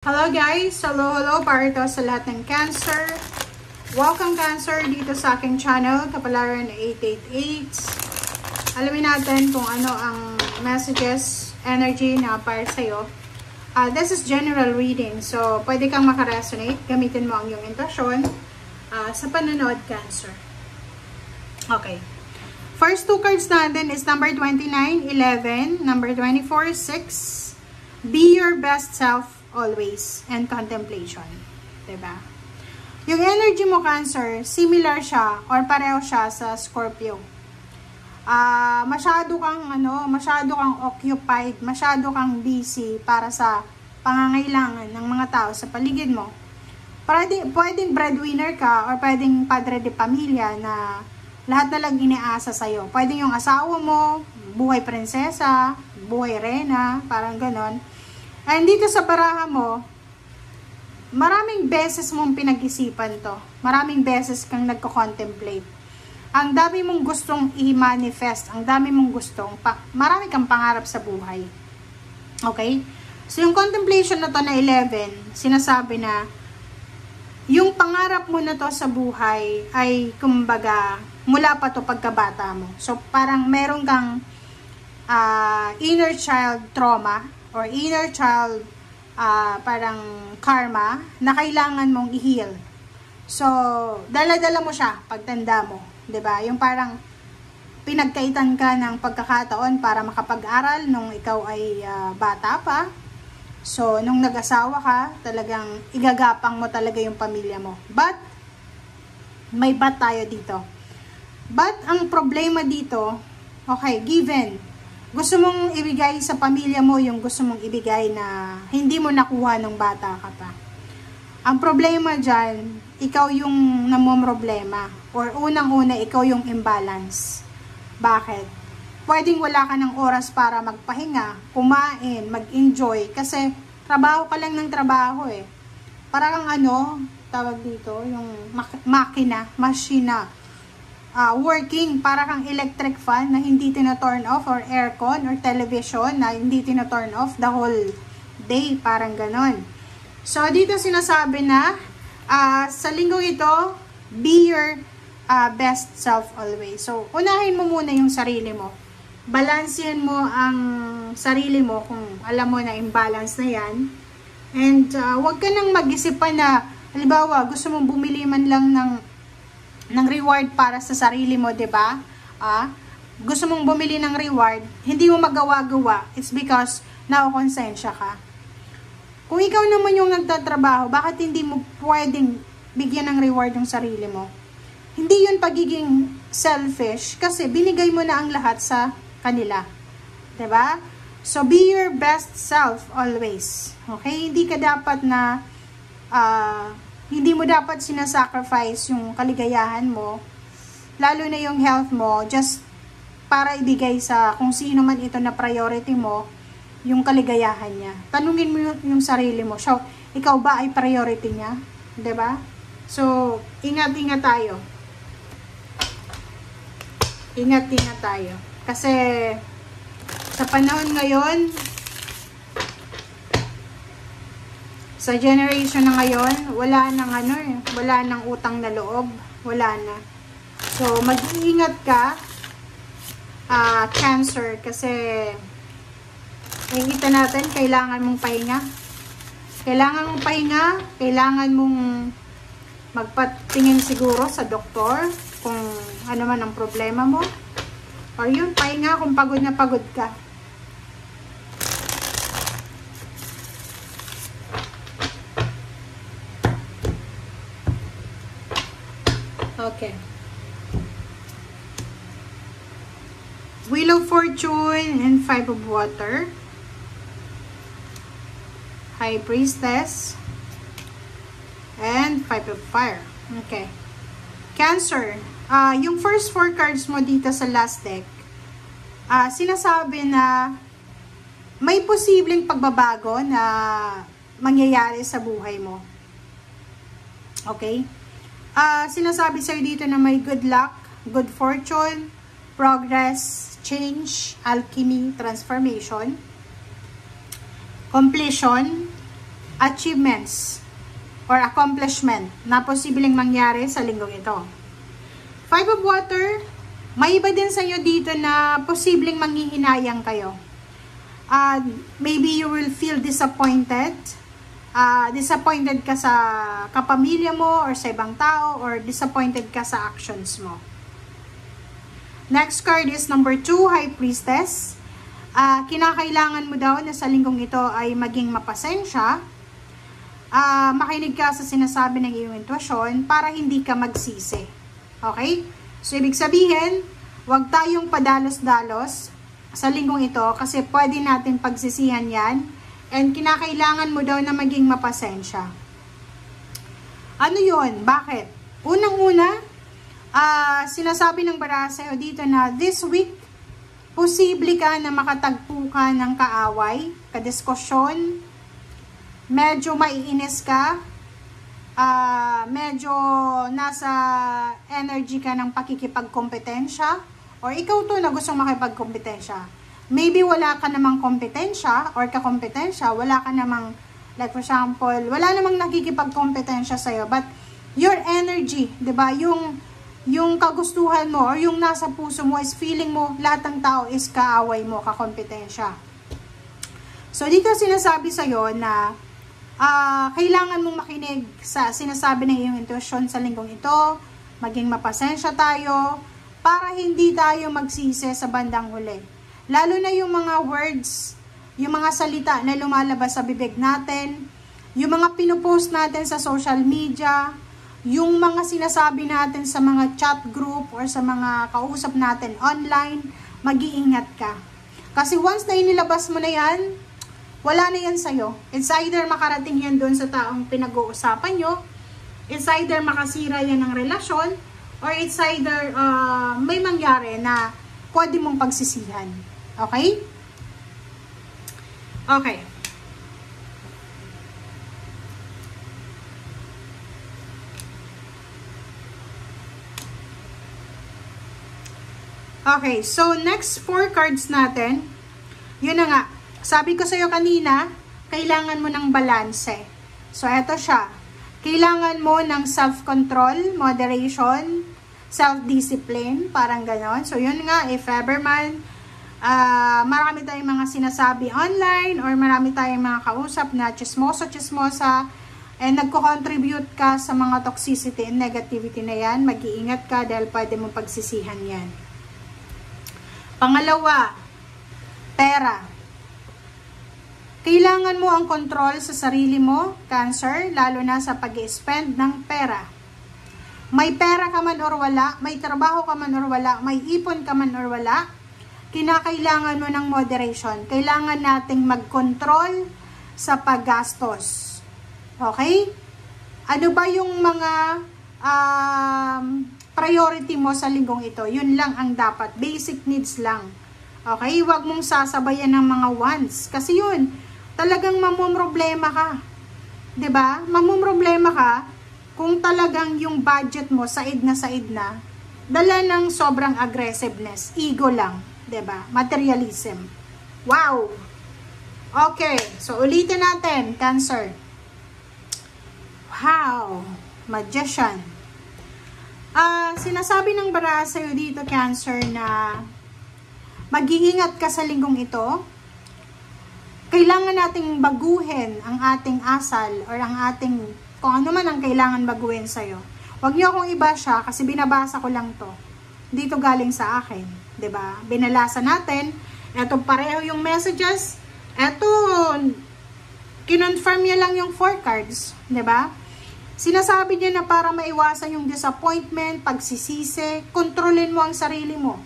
Hello guys! Hello para ito sa lahat ng Cancer. Welcome Cancer dito sa aking channel, Kapalaran 888. Alamin natin kung ano ang messages, energy na para sa'yo. This is general reading, so pwede kang makaresonate. Gamitin mo ang iyong intuition sa panonood, Cancer. Okay. First two cards natin is number 29, 11, number 24, 6. Be your best self always, and contemplation. Diba? Yung energy mo, Cancer, similar siya or pareho siya sa Scorpio. Masyado kang occupied, masyado kang busy para sa pangangailangan ng mga tao sa paligid mo. Pwedeng breadwinner ka or pwedeng padre de pamilya na lahat na lang iniasa sa'yo. Pwedeng yung asawa mo, buhay prinsesa, buhay rena, parang ganon. And dito sa baraha mo, maraming beses mong pinag-isipan to. Maraming beses kang nagko-contemplate. Ang dami mong gustong i-manifest. Ang dami mong marami kang pangarap sa buhay. Okay? So, yung contemplation na to na 11, sinasabi na, yung pangarap mo na to sa buhay ay, kumbaga, mula pa to pagkabata mo. So, parang meron kang inner child trauma, or inner child parang karma na kailangan mong i-heal. So, dala-dala mo siya pagtanda mo, 'di ba? Yung parang pinagkaitan ka ng pagkakataon para makapag-aral nung ikaw ay bata pa. So, nung nag-asawa ka, talagang igagapang mo talaga yung pamilya mo. But may but tayo dito. But ang problema dito, okay, given gusto mong ibigay sa pamilya mo yung gusto mong ibigay na hindi mo nakuha nung bata ka pa. Ang problema dyan, ikaw yung namomroblema. Or unang-una, ikaw yung imbalance. Bakit? Pwedeng wala ka ng oras para magpahinga, kumain, mag-enjoy. Kasi trabaho ka lang ng trabaho eh. Parang tawag dito, yung machina. Working para kang electric fan na hindi tina-turn off, or aircon or television na hindi tina-turn off the whole day, parang ganon. So dito sinasabi na sa linggong ito, be your best self always. So unahin mo muna yung sarili mo, balansehan mo ang sarili mo kung alam mo na imbalance na yan, and wag ka nang mag-isip pa na halimbawa gusto mong bumili man lang ng reward para sa sarili mo, 'di ba? Gusto mong bumili ng reward, hindi mo magawa-gawa, it's because nakokonsensya ka. Kung ikaw naman yung nagtatrabaho, bakit hindi mo pwedeng bigyan ng reward yung sarili mo? Hindi yun pagiging selfish, kasi binigay mo na ang lahat sa kanila. 'Di ba? So, be your best self always. Okay? Hindi ka dapat na hindi mo dapat sinasacrifice yung kaligayahan mo, lalo na yung health mo, just para ibigay sa kung sino man ito na priority mo, yung kaligayahan niya. Tanungin mo yung sarili mo. So, ikaw ba ay priority niya? 'Di ba? So, ingat-ingat tayo. Ingat-ingat tayo. Kasi, sa panahon ngayon, sa generation na ngayon, wala nang utang na loob, wala na. So, mag-iingat ka, Cancer, kasi nakikita natin, kailangan mong pahinga. Kailangan mong magpatingin siguro sa doktor kung ano man ang problema mo. Or yun, pahinga kung pagod na pagod ka. Okay. Wheel of Fortune and Five of Water. High Priestess. And Five of Fire. Okay. Cancer. Yung first four cards mo dito sa last deck, sinasabi na may posibleng pagbabago na mangyayari sa buhay mo. Okay? Sinasabi sa'yo dito na may good luck, good fortune, progress, change, alchemy, transformation, completion, achievements or accomplishment na posibleng mangyari sa linggong ito. Five of Water, may iba din sa inyo dito na posibleng manghihinayang kayo. Maybe you will feel disappointed. Disappointed ka sa kapamilya mo or sa ibang tao, or disappointed ka sa actions mo. Next card is number 2, High Priestess. Kinakailangan mo daw na sa linggong ito ay maging mapasensya. Makinig ka sa sinasabi ng iyong intuition para hindi ka magsisi. Okay? So, ibig sabihin, huwag tayong padalos-dalos sa linggong ito kasi pwede natin pagsisihan yan. And kinakailangan mo daw na maging mapasensya. Ano yun? Bakit? Unang-una, sinasabi ng baraha sa'yo dito na this week, posible ka na makatagpo ka ng kaaway, kadiskusyon, medyo maiinis ka, medyo nasa energy ka ng pakikipagkompetensya, or ikaw to na gustong makipagkompetensya. Maybe wala ka namang kompetensya or kakompetensya, wala ka namang, like for example, wala namang nakikipagkompetensya sa'yo, but your energy, diba, yung kagustuhan mo or yung nasa puso mo is feeling mo lahat ng tao is kaaway mo, kakompetensya. So, dito sinasabi sa'yo na kailangan mong makinig sa sinasabi ng iyong intuition sa linggong ito, maging mapasensya tayo para hindi tayo magsisi sa bandang huli. Lalo na yung mga words, yung mga salita na lumalabas sa bibig natin, yung mga pinupost natin sa social media, yung mga sinasabi natin sa mga chat group or sa mga kausap natin online, mag-iingat ka. Kasi once na inilabas mo na yan, wala na yan sa'yo. It's either makarating yan doon sa taong pinag-uusapan nyo, it's either makasira yan ng relasyon, or it's either may mangyari na pwede mong pagsisihan. Okay? Okay. Okay, so next 4 cards natin, yun na nga, sabi ko sa'yo kanina, kailangan mo ng balanse. So, eto siya. Kailangan mo ng self-control, moderation, self-discipline, parang ganon. So, yun nga, if ever man, marami tayong mga sinasabi online, or marami tayong mga kausap na chismosa, and nagko-contribute ka sa mga toxicity and negativity na yan, mag-iingat ka dahil pwede mong pagsisihan yan. Pangalawa, pera. Kailangan mo ang control sa sarili mo, Cancer, lalo na sa pag-spend ng pera. May pera ka man or wala, may trabaho ka man or wala, may ipon ka man or wala, kinakailangan mo ng moderation. Kailangan nating mag-control sa paggastos. Okay? Ano ba yung mga priority mo sa linggong ito? Yun lang ang dapat. Basic needs lang. Okay? Huwag mong sasabayan ng mga wants. Kasi yun, talagang mamumroblema ka. 'Di ba? Mamumroblema ka kung talagang yung budget mo said na, dala ng sobrang aggressiveness. Ego lang. 'Di ba? Materialism. Wow! Okay. So, ulitin natin, Cancer. Wow! Magician. Sinasabi ng baraha sa'yo dito, Cancer, na mag-iingat ka sa linggong ito. Kailangan nating baguhin ang ating asal or ang ating, kung ano man ang kailangan baguhin sa'yo. Huwag niyo akong iba siya kasi binabasa ko lang to. Dito galing sa akin. 'Di ba? Binalasa natin. Ito pareho yung messages. Ito, kinonfirm niya lang yung 4 cards. 'Di ba? Sinasabi niya na para maiwasan yung disappointment, pagsisisi, kontrolin mo ang sarili mo.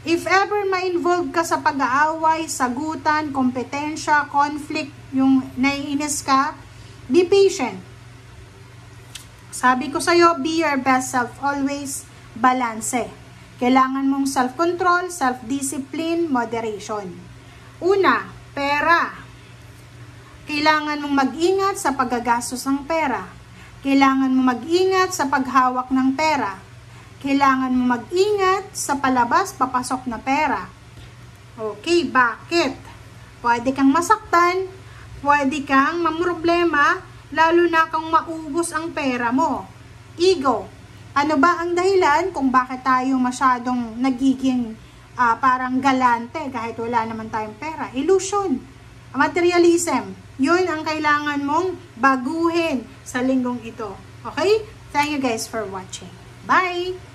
If ever ma-involve ka sa pag-aaway, sagutan, kompetensya, conflict, yung naiinis ka, be patient. Sabi ko sa'yo, be your best self, always balance. Kailangan mong self-control, self-discipline, moderation. Una, pera. Kailangan mong mag-ingat sa paggagastos ng pera. Kailangan mo mag-ingat sa paghawak ng pera. Kailangan mo mag-ingat sa palabas, papasok na pera. Okay, bakit? Pwede kang masaktan pwede kang mamroblema, lalo na kung maubos ang pera mo. Ego. Ano ba ang dahilan kung bakit tayo masyadong nagiging parang galante kahit wala naman tayong pera? Illusion. Materialism. Yun ang kailangan mong baguhin sa linggong ito. Okay? Thank you guys for watching. Bye!